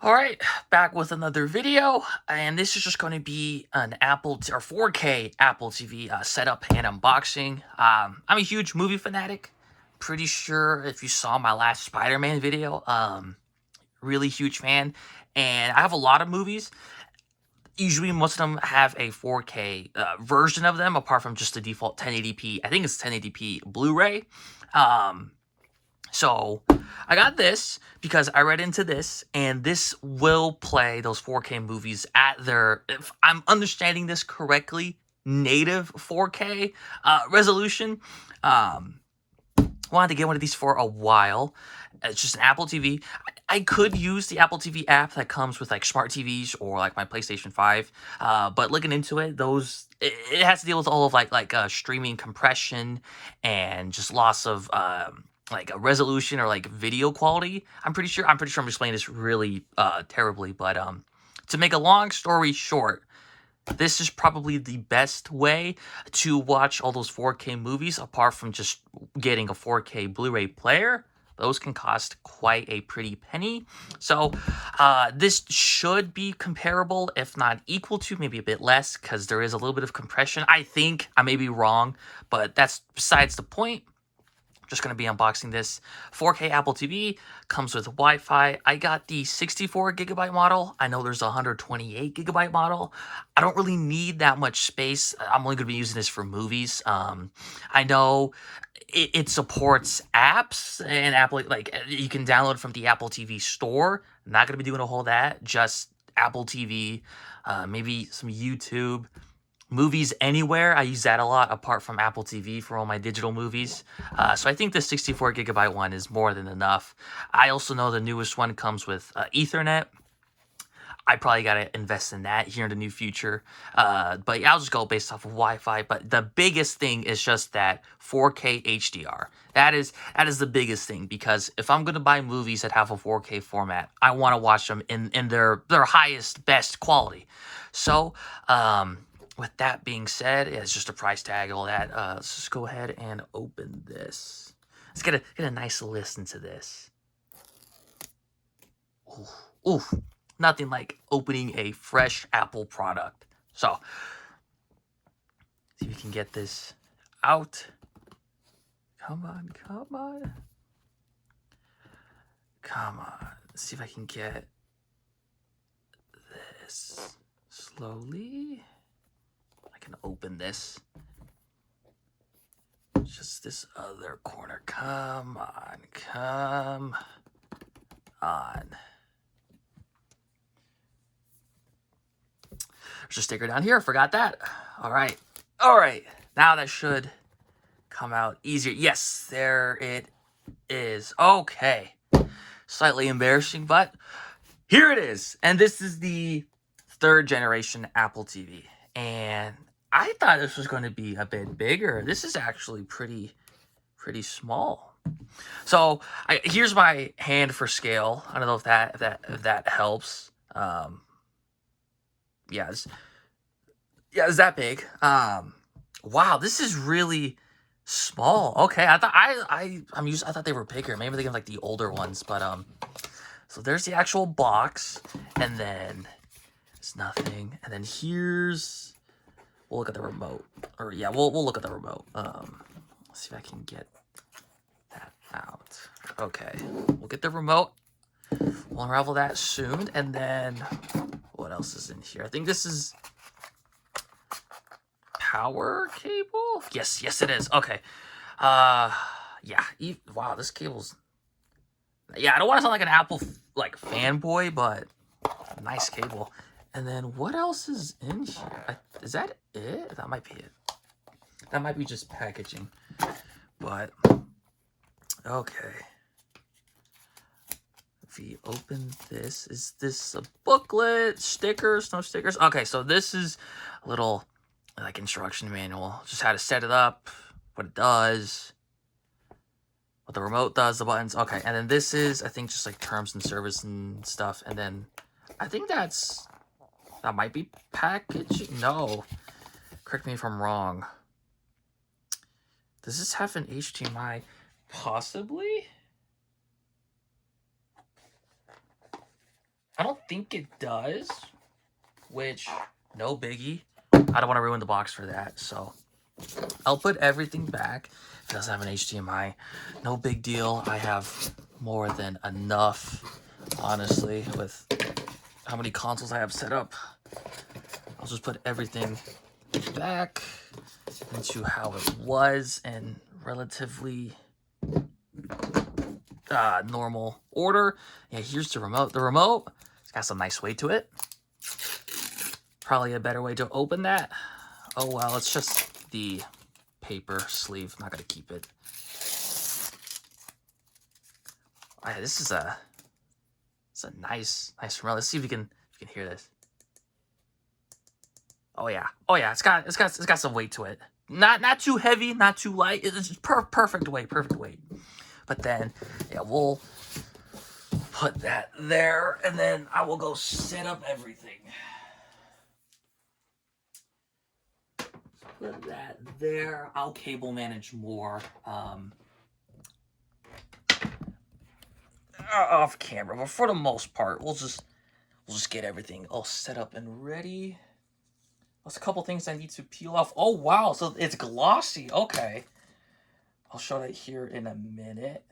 Alright, back with another video, and this is just going to be an or 4K Apple TV setup and unboxing. I'm a huge movie fanatic. Pretty sure if you saw my last Spider-Man video, really huge fan. And I have a lot of movies. Usually most of them have a 4K version of them, apart from just the default 1080p. I think it's 1080p Blu-ray. So I got this because I read into this, and this will play those 4K movies at their, if I'm understanding this correctly, native 4K resolution. Wanted to get one of these for a while. It's just an Apple TV. I could use the Apple TV app that comes with like smart TVs or like my PlayStation 5. But looking into it, it has to deal with all of like streaming compression and just loss of like a resolution or like video quality. I'm pretty sure I'm explaining this really terribly, but to make a long story short, this is probably the best way to watch all those 4K movies, apart from just getting a 4K Blu-ray player. Those can cost quite a pretty penny. So this should be comparable, if not equal to, maybe a bit less, because there is a little bit of compression. I think I may be wrong, but that's besides the point. Just going to be unboxing this 4K Apple TV. Comes with Wi-Fi. I got the 64 gigabyte model. I know there's a 128 gigabyte model. I don't really need that much space. I'm only going to be using this for movies. I know it supports apps and Apple, like you can download from the Apple TV store. Not going to be doing a whole that. Just Apple TV, maybe some YouTube. Movies Anywhere, I use that a lot, apart from Apple TV for all my digital movies. So I think the 64 gigabyte one is more than enough. I also know the newest one comes with Ethernet. I probably got to invest in that here in the new future. But yeah, I'll just go based off of Wi-Fi. But the biggest thing is just that 4K HDR. That is the biggest thing, because if I'm going to buy movies that have a 4K format, I want to watch them in their highest, best quality. So, with that being said, it's just a price tag, all that. Let's just go ahead and open this. Let's get a nice listen to this. Ooh, nothing like opening a fresh Apple product. So, see if we can get this out. Come on, come on. Come on. Let's see if I can get this slowly. I can open this. Just this other corner. Come on, come on. There's a sticker down here. Forgot that. All right. Now that should come out easier. Yes, there it is. Okay. Slightly embarrassing, but here it is. And this is the 3rd generation Apple TV. And I thought this was going to be a bit bigger. This is actually pretty small. So here's my hand for scale. I don't know if that helps. Yeah, it's that big. Wow, this is really small. Okay, I thought I thought they were bigger. Maybe they have like the older ones, but so there's the actual box, and then it's nothing, and then here's. We'll look at the remote, or yeah, we'll look at the remote. Let's see if I can get that out. Okay, we'll get the remote. We'll unravel that soon, and then what else is in here? I think this is power cable. Yes, it is. Okay. Yeah. Wow, this cable's. Yeah, I don't want to sound like an Apple like fanboy, but nice cable. And then what else is in here? Is that it? That might be it. That might be just packaging. But, okay. If we open this, is this a booklet? Stickers? No stickers? Okay, so this is a little, like, instruction manual. Just how to set it up, what it does, what the remote does, the buttons. Okay, and then this is, I think, just, like, terms and service and stuff. And then I think that might be packaging. No. Correct me if I'm wrong. Does this have an HDMI? Possibly? I don't think it does, which, no biggie. I don't want to ruin the box for that, so I'll put everything back. It doesn't have an HDMI. No big deal. I have more than enough, honestly, with how many consoles I have set up. I'll just put everything back into how it was in relatively normal order. Yeah, here's the remote. The remote, it's got some nice weight to it. Probably a better way to open that. Oh well, it's just the paper sleeve. I'm not gonna keep it. This is a nice remote. Let's see if you can hear this. Oh yeah, it's got some weight to it. Not too heavy, not too light. It's just perfect weight. But then, yeah, we'll put that there, and then I will go set up everything. Put that there. I'll cable manage more off camera, but for the most part, we'll just get everything all set up and ready. There's a couple things I need to peel off. Oh wow, so it's glossy. Okay, I'll show that here in a minute.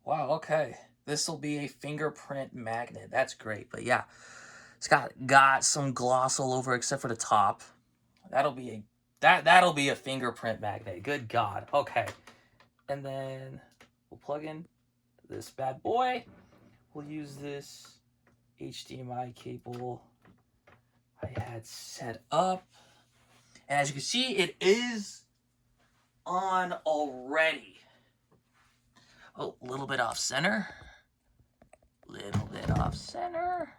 Wow, okay. This will be a fingerprint magnet. That's great. But yeah, it's got some gloss all over except for the top. That'll be a fingerprint magnet. Good God. Okay. And then we'll plug in this bad boy. We'll use this HDMI cable I had set up. And as you can see, it is on already. Oh, a little bit off center. Little bit off center.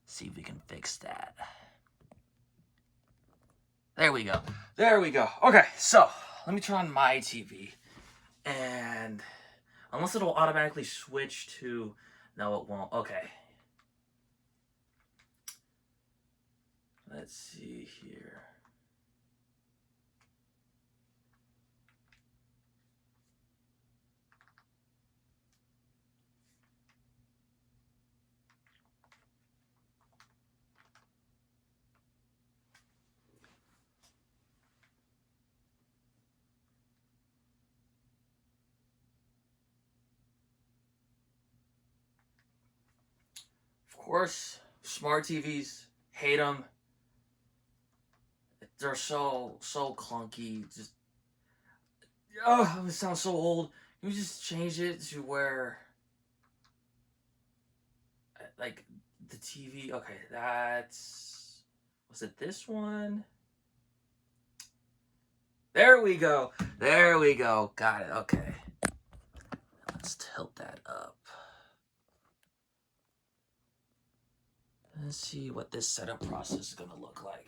See if we can fix that. There we go. Okay, so let me turn on my TV. And unless it'll automatically switch to... No, it won't. Okay. Let's see here. Of course, smart TVs, hate them. They're so clunky. Just, it sounds so old. You just change it to where, like, the TV. Okay, was it this one? There we go. Got it. Okay. Let's tilt that up. Let's see what this setup process is going to look like.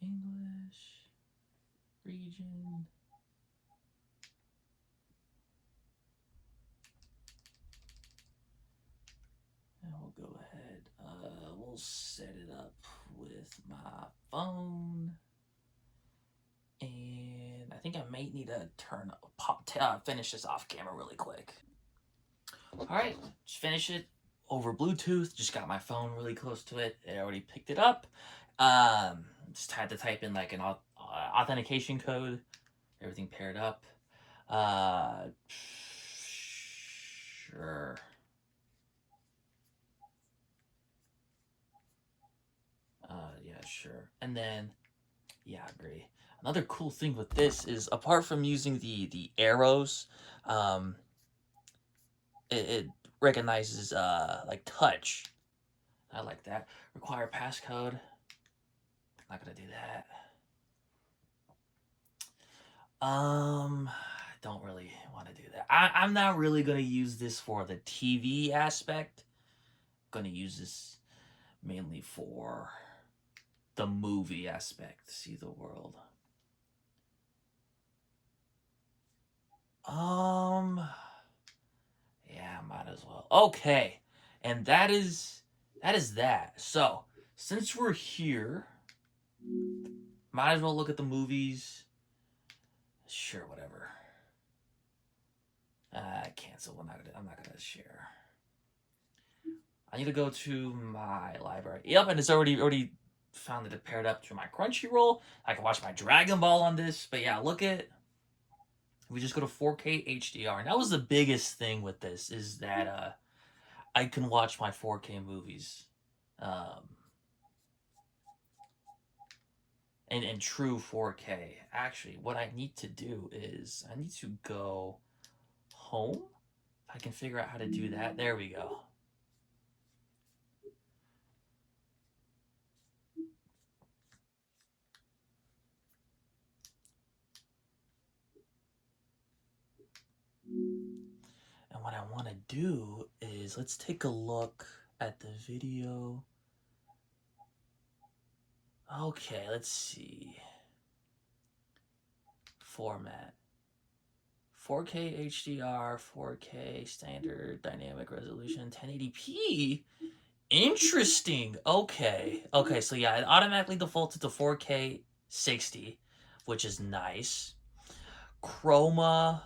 English, region. And we'll go ahead. We'll set it up with my phone. And I think I might need to finish this off camera really quick. All right, just finish it over Bluetooth. Just got my phone really close to it. It already picked it up. Just had to type in like an authentication code. Everything paired up. Sure. Yeah, sure. And then, yeah, I agree. Another cool thing with this is, apart from using the arrows, it recognizes like touch. I like that. Require passcode. Not gonna do that. I don't really want to do that. I'm not really gonna use this for the TV aspect. I'm gonna use this mainly for the movie aspect. See the world. Yeah, might as well. Okay, and that is that. So since we're here, might as well look at the movies. Sure, whatever. Cancel. I'm not gonna share. I need to go to my library. Yep, and it's already found that it paired up to my Crunchyroll. I can watch my Dragon Ball on this. But yeah, look at. We just go to 4K HDR, and that was the biggest thing with this is that I can watch my 4K movies, in true 4K. Actually, what I need to do is I need to go home. If I can figure out how to do that. There we go. And what I want to do is let's take a look at the video. Okay, let's see. Format. 4K HDR, 4K standard dynamic resolution, 1080p. Interesting. Okay. Okay, so yeah, it automatically defaulted to 4K 60, which is nice. Chroma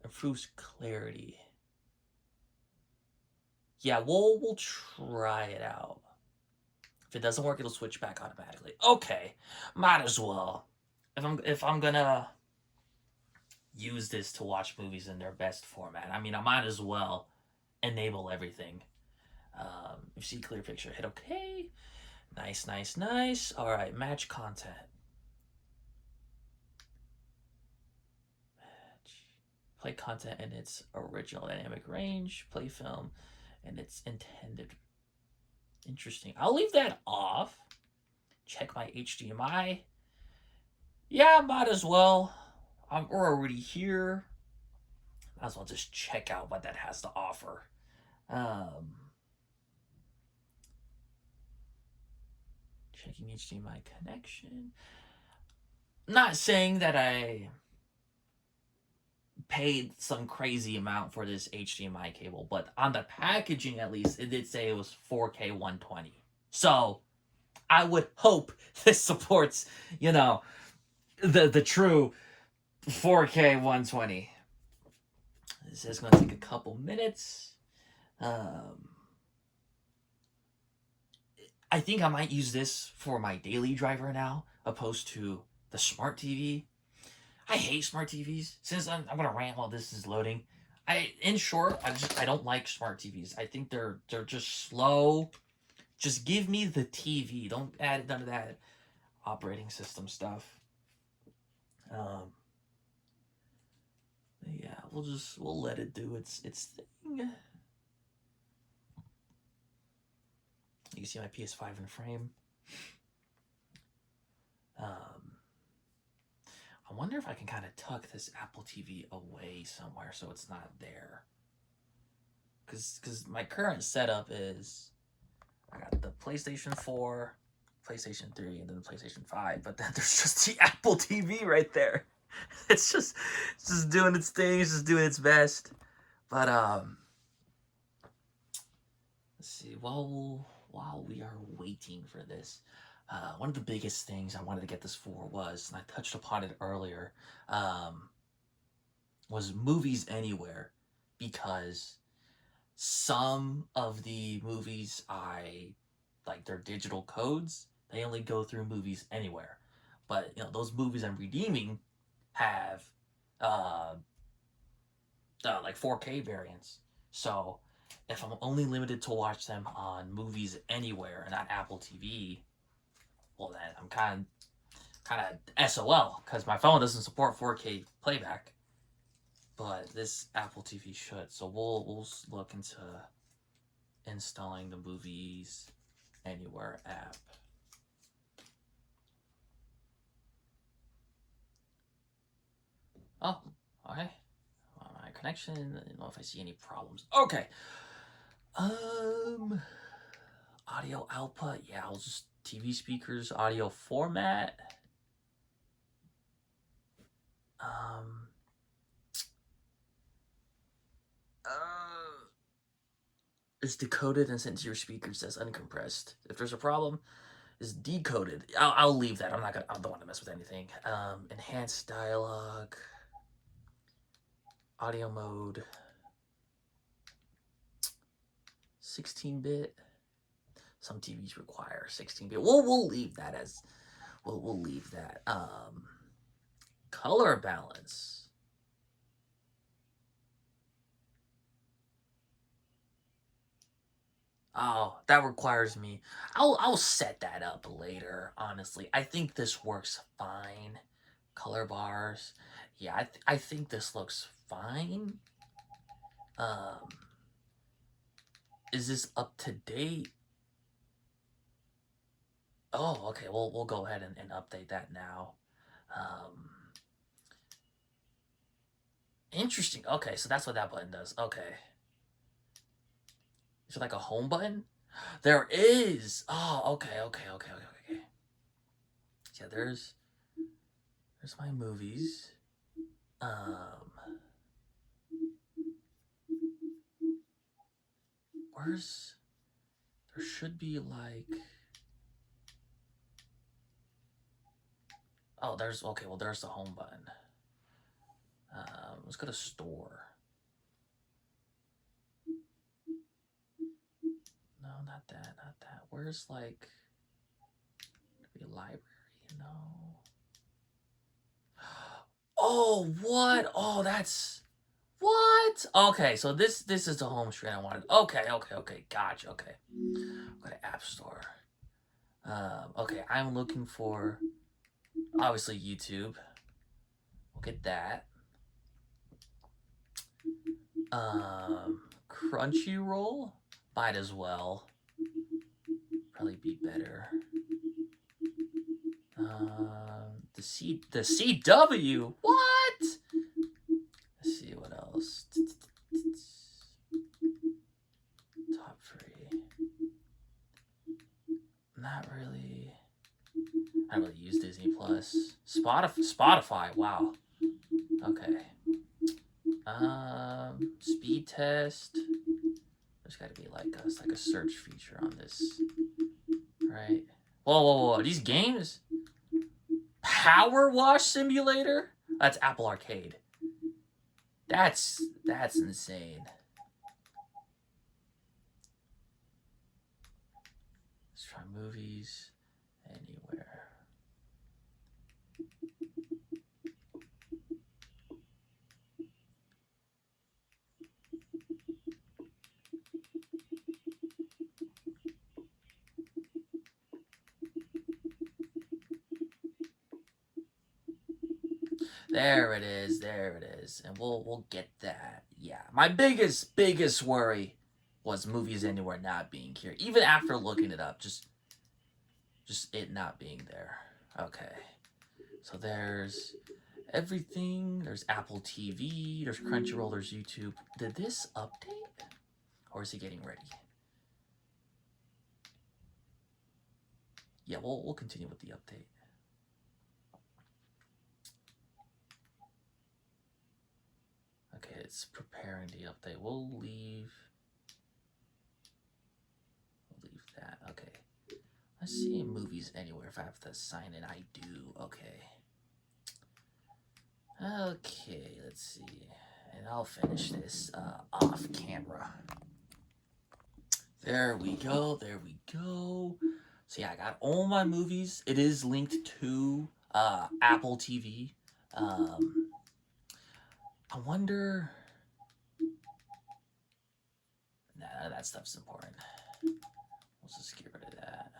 improves clarity. Yeah, we'll try it out. If it doesn't work, it'll switch back automatically. Okay, might as well. If I'm gonna use this to watch movies in their best format, I mean, I might as well enable everything. If you see clear picture, hit OK. Nice, nice, nice. All right, match content. Play content in its original dynamic range. Play film in its intended. Interesting. I'll leave that off. Check my HDMI. Yeah, might as well. We're already here. Might as well just check out what that has to offer. Checking HDMI connection. Not saying that I paid some crazy amount for this HDMI cable, but on the packaging at least, it did say it was 4K 120. So I would hope this supports, the true 4K 120. This is going to take a couple minutes. I think I might use this for my daily driver now, opposed to the smart TV. I hate smart TVs. Since I'm gonna rant while this is loading. In short, I don't like smart TVs. I think they're just slow. Just give me the TV. Don't add none of that operating system stuff. Yeah, we'll let it do its thing. You can see my PS5 in frame. I wonder if I can kind of tuck this Apple TV away somewhere so it's not there. Because my current setup is I got the PlayStation 4, PlayStation 3, and then the PlayStation 5. But then there's just the Apple TV right there. It's just doing its thing. It's just doing its best. But let's see. While we are waiting for this, one of the biggest things I wanted to get this for was, and I touched upon it earlier, was Movies Anywhere, because some of the movies I like their digital codes, they only go through Movies Anywhere. But those movies I'm redeeming have like 4K variants. So if I'm only limited to watch them on Movies Anywhere and not Apple TV, well then I'm kind of SOL because my phone doesn't support 4K playback. But this Apple TV should. So we'll look into installing the Movies Anywhere app. Oh, okay. My connection. I don't know if I see any problems. Okay. Audio output. Yeah, I'll just TV speakers, audio format. It's decoded and sent to your speakers as uncompressed. If there's a problem, it's decoded. I'll leave that. I don't want to mess with anything. Enhanced dialogue, audio mode, 16-bit. Some TVs require 16-bit. We'll leave that as we'll leave that. Color balance. Oh, that requires me. I'll set that up later. Honestly, I think this works fine. Color bars. Yeah, I think this looks fine. Is this up to date? Oh, okay. We'll go ahead and update that now. Interesting. Okay, so that's what that button does. Okay. Is it like a home button? There is. Oh, okay. Yeah, there's my movies. There should be like, oh, there's the home button. Let's go to store. No, not that. Where's like, maybe a library? No. Oh, what? Oh, that's what? Okay, so this is the home screen I wanted. Okay, gotcha. Okay, go to App Store. Okay, I'm looking for obviously YouTube. We'll get that. Crunchyroll, might as well. Probably be better. The CW. What? Let's see what else. Top 3. Not really. I don't really use Disney Plus. Spotify. Wow. Okay. Speed test. There's got to be like a search feature on this, right? Whoa! These games. Power Wash Simulator? That's Apple Arcade. That's insane. Let's try movies anywhere. There it is. And we'll get that. Yeah. My biggest worry was Movies Anywhere not being here. Even after looking it up, just it not being there. Okay. So there's everything. There's Apple TV, there's Crunchyroll, there's YouTube. Did this update? Or is he getting ready? Yeah, we'll continue with the update. Okay, it's preparing the update. We'll leave that. Okay. Let's see Movies Anywhere. If I have to sign in, I do. Okay. Okay, let's see. And I'll finish this off camera. There we go. So yeah, I got all my movies. It is linked to Apple TV. I wonder. Nah, that stuff's important. Let's just get rid of that.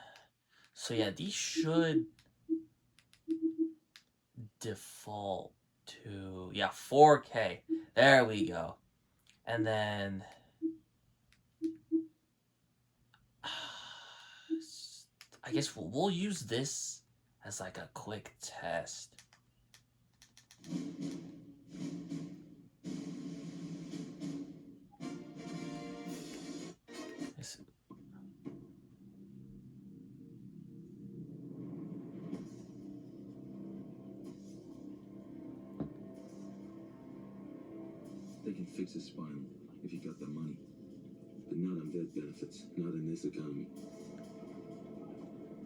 So yeah, these should default to 4K. There we go. And then I guess we'll use this as like a quick test. They can fix his spine if you got the money, but not a on vet benefits, not in this economy.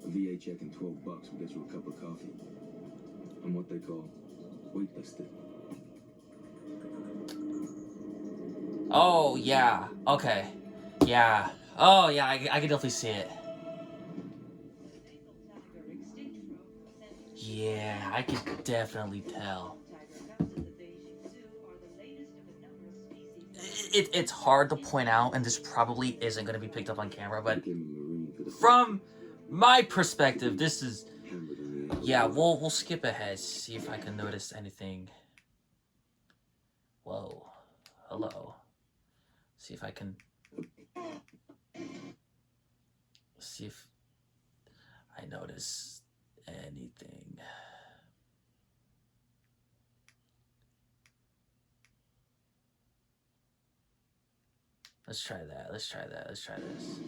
A VA check and $12 will get you a cup of coffee. I'm what they call waitlisted. Oh, yeah. Okay. Yeah. Oh, yeah, I can definitely see it. Yeah, I could definitely tell. It's hard to point out, and this probably isn't going to be picked up on camera, but from my perspective, this is... Yeah, we'll skip ahead, see if I can notice anything. Whoa. Hello. See if I can... See if I notice anything. Let's try that. Let's try that. Let's try this.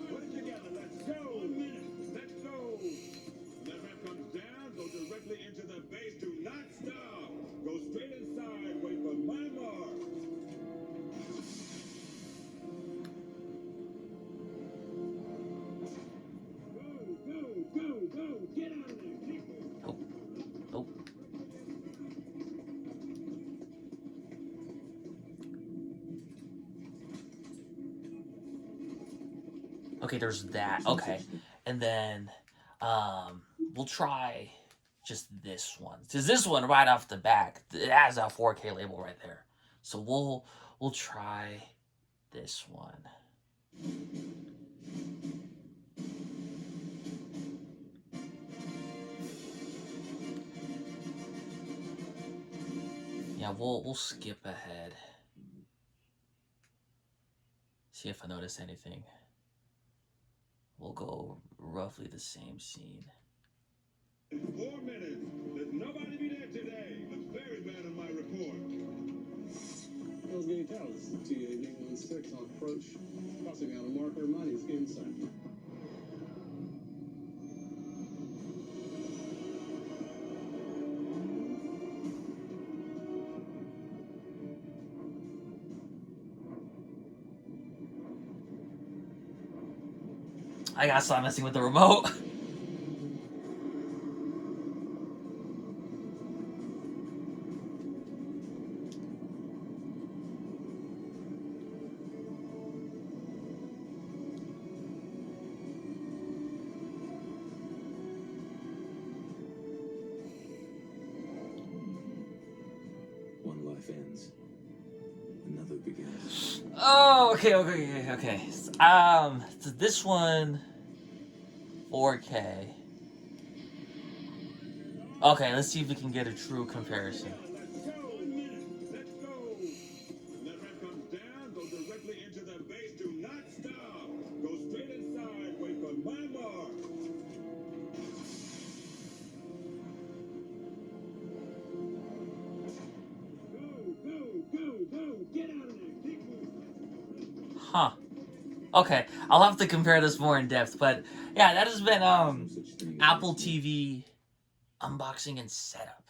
Put it together. Let's go. 1 minute. Let's go. When that ramp comes down, go directly into the base. Do not stop. Go straight inside. Wait for my mark. Go. Get out of there. Keep moving. Oh. Oh. Okay, there's that. Okay. And then we'll try just this one. Because this one right off the back, it has a 4K label right there. So we'll try this one. Yeah, we'll skip ahead. See if I notice anything. We'll go roughly the same scene. 4 minutes. Let nobody be there today. Looks very bad on my report. Hell's Gate Tower. This is TA-816 on approach. Crossing out a marker. Mine is inside. I gotta stop messing with the remote. One life ends, another begins. Oh, okay. So this one, 4K. Okay, let's see if we can get a true comparison. Let's go. 1 minute. Let's go. When that ramp comes down, go directly into the base. Do not stop. Go straight inside. Wait for my mark. Go. Get out of there. Keep moving. Huh. Okay, I'll have to compare this more in depth, but yeah, that has been Apple TV unboxing and setup.